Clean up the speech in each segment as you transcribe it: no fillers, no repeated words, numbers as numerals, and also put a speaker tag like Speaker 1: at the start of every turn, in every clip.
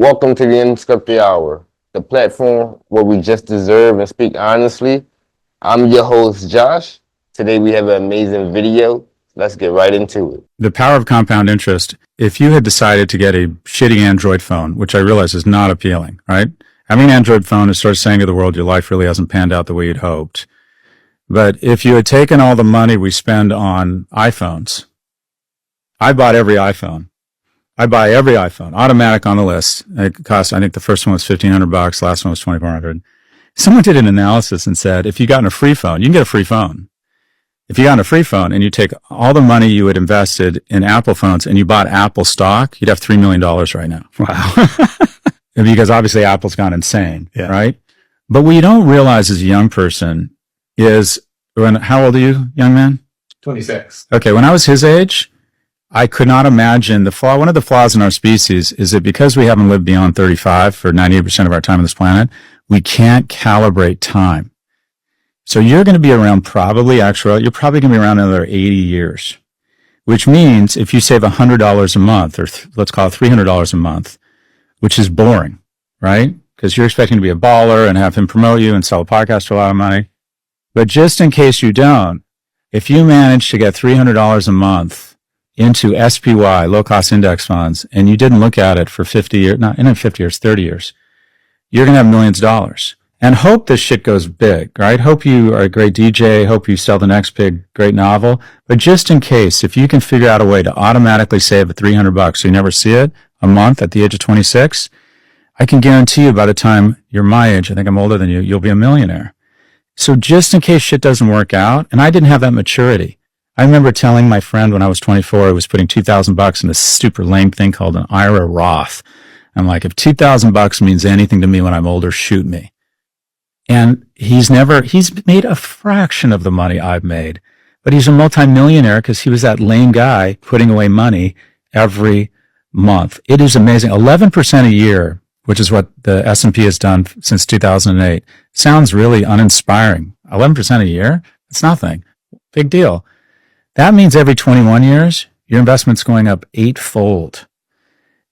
Speaker 1: Welcome to the Unscripted Hour, the platform where we just deserve and speak honestly. I'm your host, Josh. Today we have an amazing video. Let's get right into it.
Speaker 2: The power of compound interest. If you had decided to get a shitty Android phone, which I realize is not appealing, right? Having an Android phone is sort of saying to the world, your life really hasn't panned out the way you'd hoped. But if you had taken all the money we spend on iPhones, I bought every iPhone. I buy every iPhone, automatic on the list. It costs, I think the first one was $1,500, last one was $2,400. Someone did an analysis and said, if you got a free phone, you can get a free phone. If you got a free phone and you take all the money you had invested in Apple phones and you bought Apple stock, you'd have $3 million right now. Wow. Because obviously Apple's gone insane, right? But what you don't realize as a young person is, how old are you, young man?
Speaker 3: 26.
Speaker 2: Okay, when I was his age, I could not imagine one of the flaws in our species is that because we haven't lived beyond 35 for 98% of our time on this planet, we can't calibrate time. So you're going to be around you're probably going to be around another 80 years, which means if you save $100 a month, or let's call it $300 a month, which is boring, right? Because you're expecting to be a baller and have him promote you and sell a podcast for a lot of money. But just in case you don't, if you manage to get $300 a month into SPY, low-cost index funds, and you didn't look at it for 50 years, not in 50 years, 30 years, you're going to have millions of dollars. And hope this shit goes big, right? Hope you are a great DJ, hope you sell the next great novel. But just in case, if you can figure out a way to automatically save $300 so you never see it a month at the age of 26, I can guarantee you by the time you're my age, I think I'm older than you, you'll be a millionaire. So just in case shit doesn't work out, and I didn't have that maturity. I remember telling my friend when I was 24, I was putting $2,000 in this super lame thing called an IRA Roth. I'm like, if $2,000 means anything to me when I'm older, shoot me. And he's made a fraction of the money I've made, but he's a multimillionaire because he was that lame guy putting away money every month. It is amazing. 11% a year, which is what the S&P has done since 2008, sounds really uninspiring. 11% a year? It's nothing. Big deal. That means every 21 years, your investment's going up 8-fold.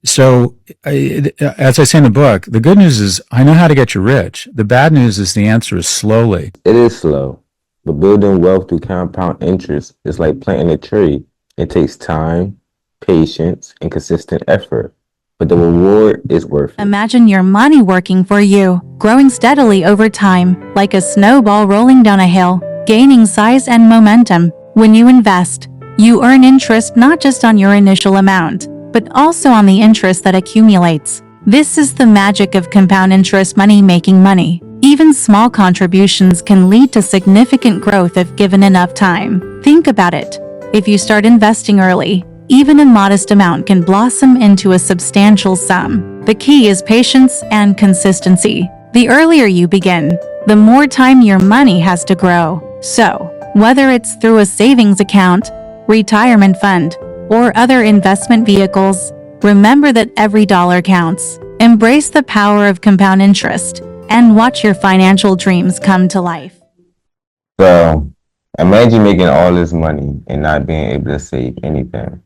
Speaker 2: So, as I say in the book, the good news is I know how to get you rich. The bad news is the answer is slowly.
Speaker 1: It is slow, but building wealth through compound interest is like planting a tree. It takes time, patience, and consistent effort, but the reward is worth it.
Speaker 4: Imagine your money working for you, growing steadily over time, like a snowball rolling down a hill, gaining size and momentum. When you invest, you earn interest not just on your initial amount, but also on the interest that accumulates. This is the magic of compound interest money making money. Even small contributions can lead to significant growth if given enough time. Think about it. If you start investing early, even a modest amount can blossom into a substantial sum. The key is patience and consistency. The earlier you begin, the more time your money has to grow. So, whether it's through a savings account, retirement fund, or other investment vehicles, remember that every dollar counts. Embrace the power of compound interest and watch your financial dreams come to life.
Speaker 1: So, imagine making all this money and not being able to save anything.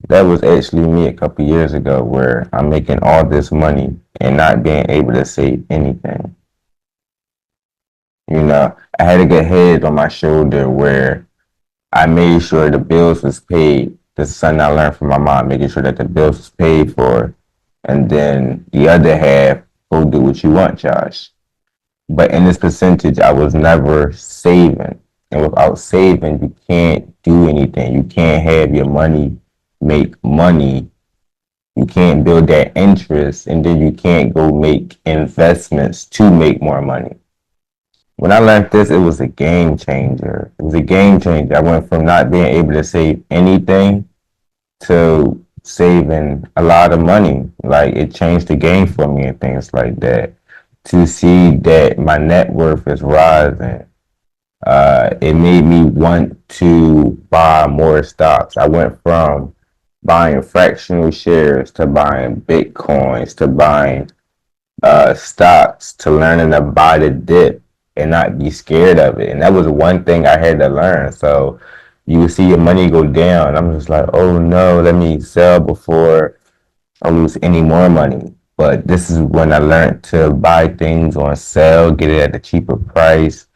Speaker 1: That was actually me a couple years ago, where I'm making all this money and not being able to save anything. You know, I had a good head on my shoulder where I made sure the bills was paid. This is something I learned from my mom, making sure that the bills was paid for. And then the other half, go do what you want, Josh. But in this percentage, I was never saving. And without saving, you can't do anything. You can't have your money make money. You can't build that interest, and then you can't go make investments to make more money. When I learned this, it was a game changer. It was a game changer. I went from not being able to save anything to saving a lot of money. Like, it changed the game for me and things like that. To see that my net worth is rising, it made me want to buy more stocks. I went from buying fractional shares to buying Bitcoins to buying stocks to learning to buy the dip and not be scared of it. And that was one thing I had to learn. So you would see your money go down. I'm just like, oh no, let me sell before I lose any more money. But this is when I learned to buy things on sale, get it at a cheaper price,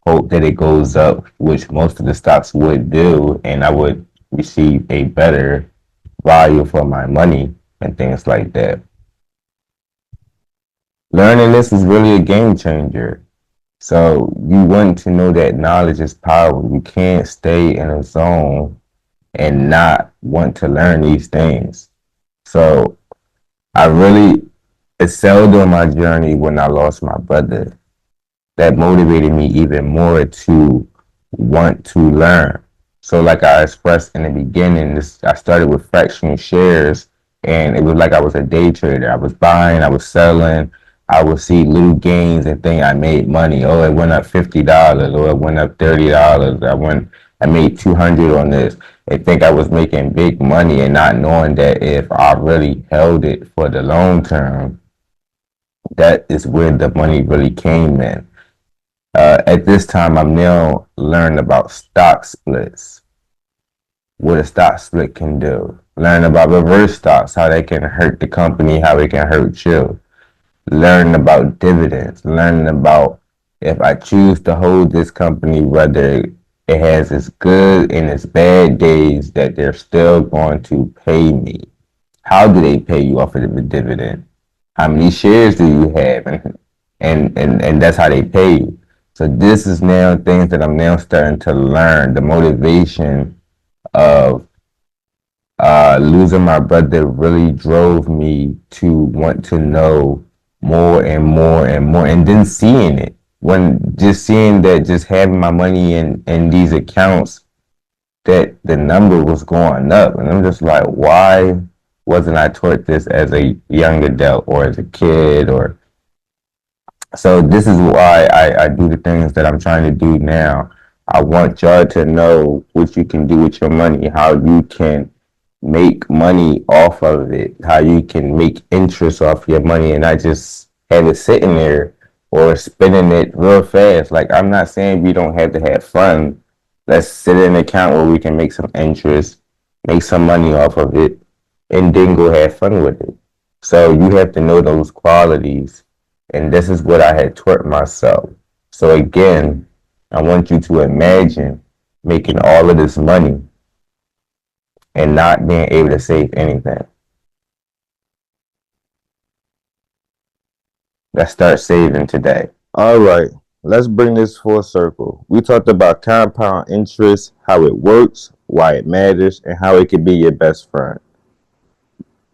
Speaker 1: hope that it goes up, which most of the stocks would do, and I would receive a better value for my money and things like that. Learning this is really a game changer. So you want to know that knowledge is power. You can't stay in a zone and not want to learn these things. So I really excelled on my journey when I lost my brother. That motivated me even more to want to learn. So like I expressed in the beginning, I started with fractional shares, and it was like I was a day trader. I was buying, I was selling, I would see little gains and think I made money. Oh, it went up $50, or it went up $30. I made 200 on this. I think I was making big money and not knowing that if I really held it for the long term, that is where the money really came in. At this time, I'm now learning about stock splits, what a stock split can do. Learn about reverse stocks, how they can hurt the company, how it can hurt you. Learn about dividends. Learning about if I choose to hold this company, whether it has its good and its bad days, that they're still going to pay me. How do they pay you off of the dividend? How many shares do you have? And that's how they pay you. So this is now things that I'm now starting to learn. The motivation of losing my brother really drove me to want to know more and more and more, and then seeing it, when just seeing that, just having my money in these accounts, that the number was going up, and I'm just like, why wasn't I taught this as a young adult or as a kid? Or so this is why I do the things that I'm trying to do now. I want y'all to know what you can do with your money, how you can make money off of it, how you can make interest off your money and not just have it sitting there or spending it real fast. Like, I'm not saying we don't have to have fun. Let's sit in an account where we can make some interest, make some money off of it, and then go have fun with it. So you have to know those qualities. And this is what I had taught myself. So again, I want you to imagine making all of this money and not being able to save anything. Let's start saving today. All right, let's bring this full circle. We talked about compound interest, how it works, why it matters, and how it can be your best friend.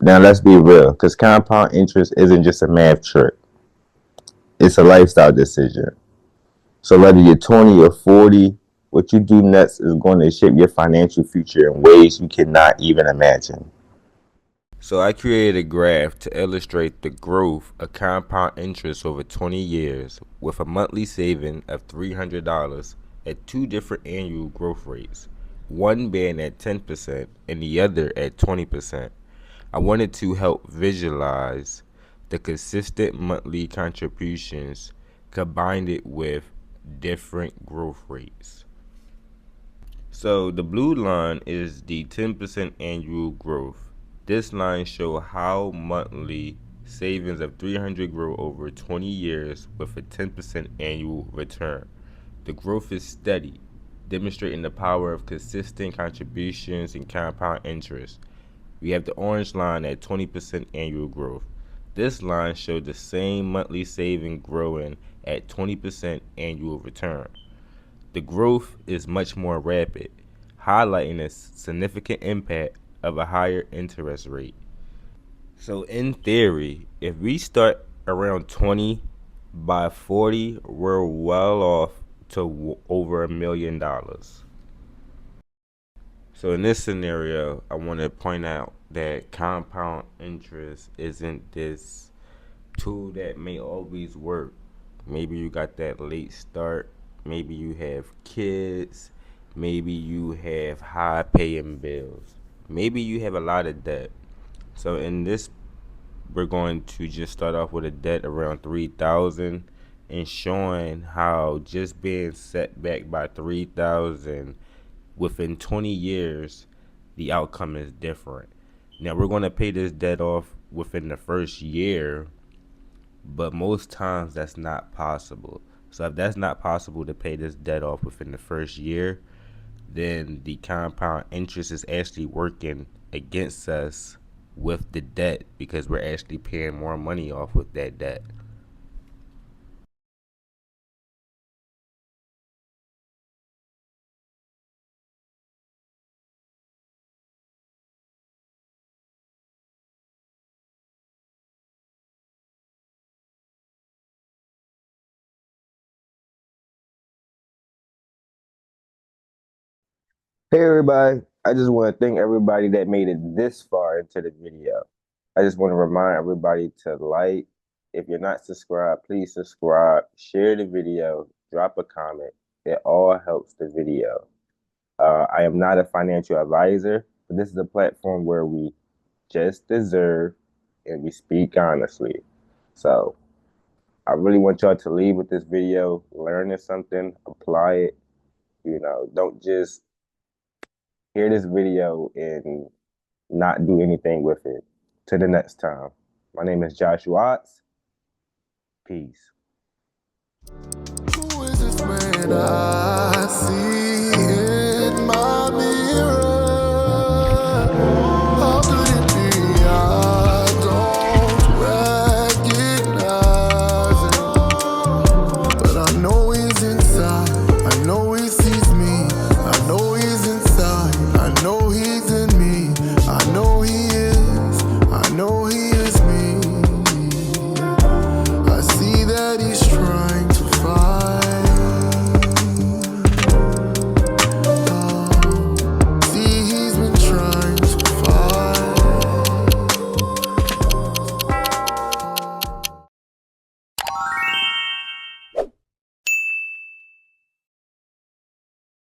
Speaker 1: Now let's be real, because compound interest isn't just a math trick. It's a lifestyle decision. So whether you're 20 or 40, what you do next is going to shape your financial future in ways you cannot even imagine. So I created a graph to illustrate the growth of compound interest over 20 years with a monthly saving of $300 at two different annual growth rates, one being at 10% and the other at 20%. I wanted to help visualize the consistent monthly contributions combined it with different growth rates. So the blue line is the 10% annual growth. This line shows how monthly savings of $300 grow over 20 years with a 10% annual return. The growth is steady, demonstrating the power of consistent contributions and compound interest. We have the orange line at 20% annual growth. This line shows the same monthly saving growing at 20% annual return. The growth is much more rapid, highlighting the significant impact of a higher interest rate. So in theory, if we start around 20, by 40, we're well off to over $1 million. So in this scenario, I want to point out that compound interest isn't this tool that may always work. Maybe you got that late start. Maybe you have kids. Maybe you have high paying bills. Maybe you have a lot of debt. So in this, we're going to just start off with a debt around 3,000 and showing how just being set back by 3,000 within 20 years, the outcome is different. Now we're going to pay this debt off
Speaker 3: within the first year, but most times that's not possible. So if that's not possible to pay this debt off within the first year, then the compound interest is actually working against us with the debt because we're actually paying more money off with that debt.
Speaker 1: Hey everybody, I just want to thank everybody that made it this far into the video. I just want to remind everybody to like. If you're not subscribed, please subscribe, share the video, drop a comment. It all helps the video. I am not a financial advisor, but this is a platform where we just deserve and we speak honestly. So I really want y'all to leave with this video, learning something, apply it. Don't just hear this video and not do anything with it. Till the next time. My name is Josh Watts. Peace.
Speaker 5: Who is this man?